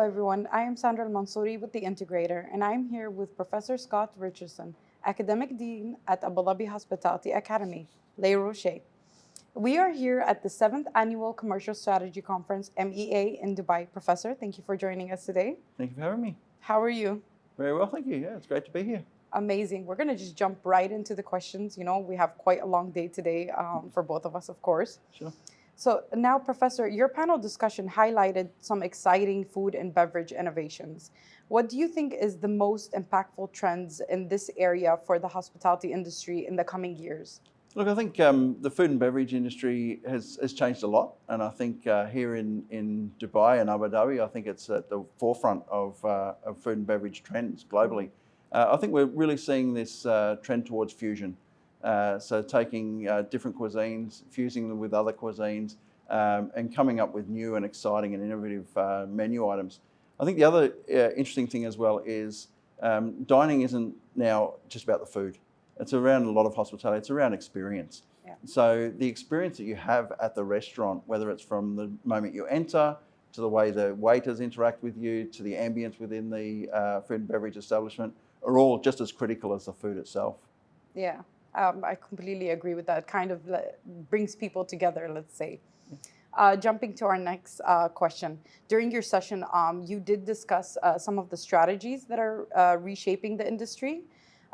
everyone. I am Sandra Mansouri with the Integrator, and I'm here with Professor Scott Richardson, Academic Dean at Abu Dhabi Hospitality Academy, Les Roches. We are here at the 7th Annual Commercial Strategy Conference, MEA, in Dubai. Professor, thank you for joining us today. Thank you for having me. How are you? Very well, thank you. Yeah, it's great to be here. Amazing. We're going to just jump right into the questions. We have quite a long day today for both of us, of course. Sure. So now, Professor, your panel discussion highlighted some exciting food and beverage innovations. What do you think is the most impactful trends in this area for the hospitality industry in the coming years? Look, I think the food and beverage industry has changed a lot. And I think here in Dubai and Abu Dhabi, I think it's at the forefront of food and beverage trends globally. I think we're really seeing this trend towards fusion. So taking different cuisines, fusing them with other cuisines, and coming up with new and exciting and innovative menu items. I think the other interesting thing as well is dining isn't now just about the food. It's around a lot of hospitality. It's around experience. Yeah. So the experience that you have at the restaurant, whether it's from the moment you enter, to the way the waiters interact with you, to the ambience within the food and beverage establishment, are all just as critical as the food itself. Yeah. I completely agree with that. It kind of brings people together, let's say. Jumping to our next question. During your session, you did discuss some of the strategies that are reshaping the industry.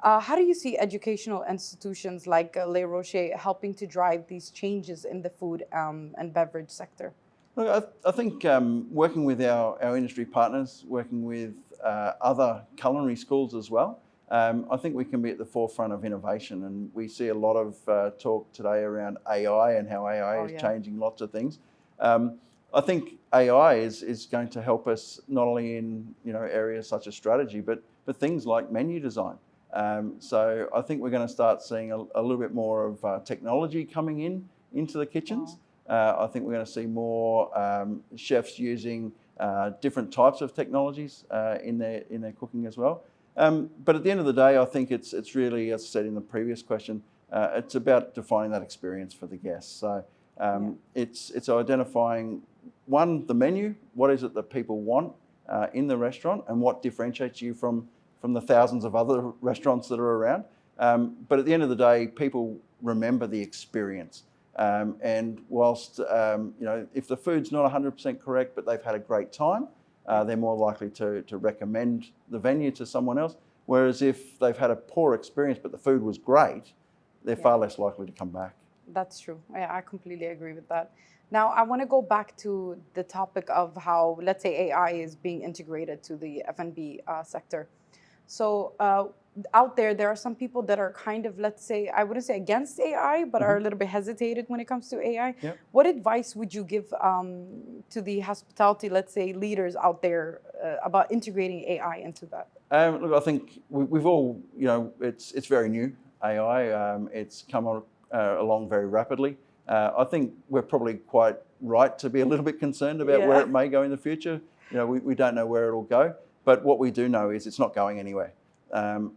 How do you see educational institutions like Les Roches helping to drive these changes in the food and beverage sector? Look, I think working with our industry partners, working with other culinary schools as well, I think we can be at the forefront of innovation, and we see a lot of talk today around AI and how AI is changing lots of things. I think AI is going to help us not only in areas such as strategy, but things like menu design. So I think we're going to start seeing a little bit more of technology coming into the kitchens. Wow. I think we're going to see more chefs using different types of technologies in their cooking as well. But at the end of the day, I think it's really, as I said in the previous question, it's about defining that experience for the guests. So it's identifying, one, the menu, what is it that people want in the restaurant, and what differentiates you from the thousands of other restaurants that are around. But at the end of the day, people remember the experience. And whilst, if the food's not 100% correct, but they've had a great time, they're more likely to recommend the venue to someone else. Whereas if they've had a poor experience, but the food was great, they're far less likely to come back. That's true. Yeah, I completely agree with that. Now, I want to go back to the topic of how, let's say, AI is being integrated to the F&B sector. So out there are some people that are kind of, let's say, I wouldn't say against AI, but are a little bit hesitated when it comes to AI. Yep. What advice would you give to the hospitality, let's say, leaders out there about integrating AI into that? Look, I think we've all, it's very new, AI. It's come along very rapidly. I think we're probably quite right to be a little bit concerned about where it may go in the future. We don't know where it'll go. But what we do know is it's not going anywhere.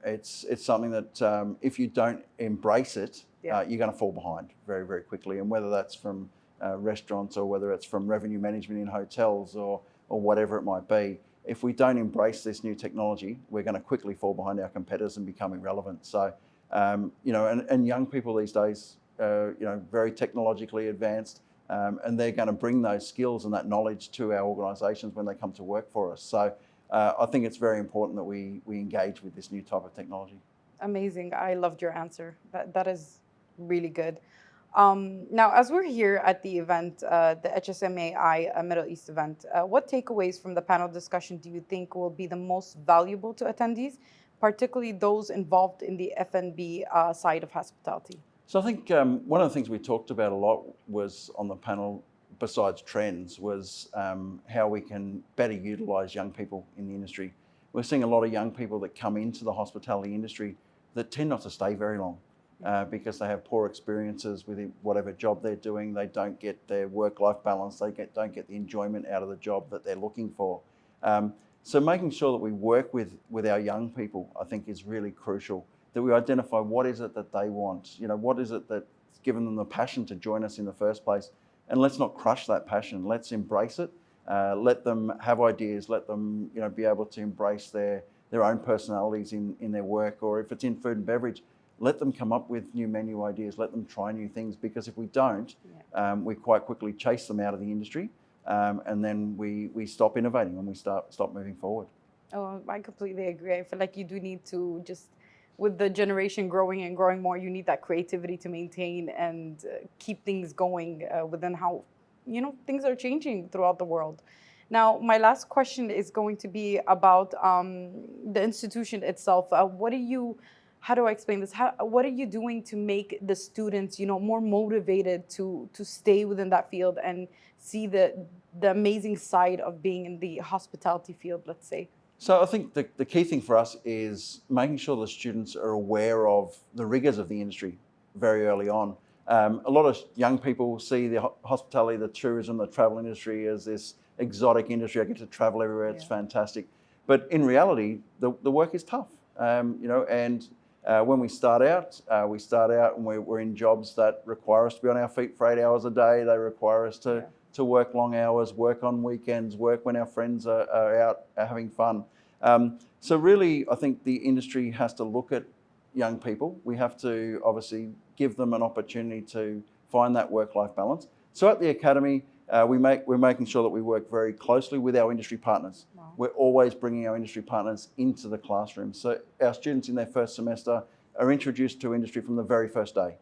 It's something that if you don't embrace it, you're going to fall behind very, very quickly. And whether that's from restaurants or whether it's from revenue management in hotels or whatever it might be, if we don't embrace this new technology, we're going to quickly fall behind our competitors and become irrelevant. So, and young people these days, very technologically advanced, and they're going to bring those skills and that knowledge to our organisations when they come to work for us. So. I think it's very important that we engage with this new type of technology. Amazing. I loved your answer. That is really good. Now, as we're here at the event, the HSMAI Middle East event, what takeaways from the panel discussion do you think will be the most valuable to attendees, particularly those involved in the F&B side of hospitality? So I think one of the things we talked about a lot was on the panel, besides trends, was how we can better utilise young people in the industry. We're seeing a lot of young people that come into the hospitality industry that tend not to stay very long because they have poor experiences with whatever job they're doing. They don't get their work-life balance. They don't get the enjoyment out of the job that they're looking for. So making sure that we work with our young people, I think, is really crucial, that we identify what is it that they want, what is it that's given them the passion to join us in the first place. And let's not crush that passion. Let's embrace it let them have ideas, let them be able to embrace their own personalities in their work, or if it's in food and beverage, let them come up with new menu ideas, let them try new things, because if we don't, we quite quickly chase them out of the industry, and then we stop innovating and we stop moving forward. Oh, I completely agree. I feel like you do need to just, with the generation growing and growing more, you need that creativity to maintain and keep things going within how, things are changing throughout the world. Now, my last question is going to be about the institution itself. How do I explain this? What are you doing to make the students, more motivated to stay within that field and see the amazing side of being in the hospitality field, let's say? So I think the key thing for us is making sure the students are aware of the rigors of the industry very early on. A lot of young people see the hospitality, the tourism, the travel industry as this exotic industry. I get to travel everywhere, it's fantastic. But in reality, the work is tough. And when we start out and we're in jobs that require us to be on our feet for 8 hours a day. They require us to work long hours, work on weekends, work when our friends are out having fun. So really, I think the industry has to look at young people. We have to obviously give them an opportunity to find that work-life balance. So at the Academy, we're making sure that we work very closely with our industry partners. Wow. We're always bringing our industry partners into the classroom. So our students in their first semester are introduced to industry from the very first day.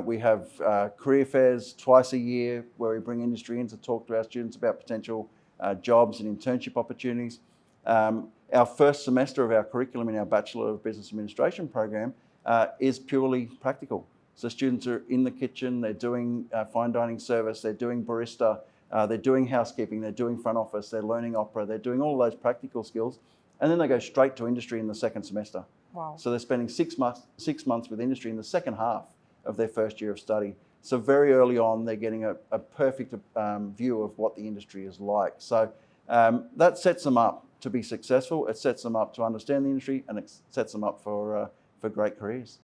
We have career fairs twice a year where we bring industry in to talk to our students about potential jobs and internship opportunities. Our first semester of our curriculum in our Bachelor of Business Administration program is purely practical. So students are in the kitchen, they're doing fine dining service, they're doing barista, they're doing housekeeping, they're doing front office, they're learning opera, they're doing all of those practical skills, and then they go straight to industry in the second semester. Wow. So they're spending 6 months with industry in the second half of their first year of study. So very early on, they're getting a perfect view of what the industry is like. So that sets them up to be successful. It sets them up to understand the industry, and it sets them up for great careers.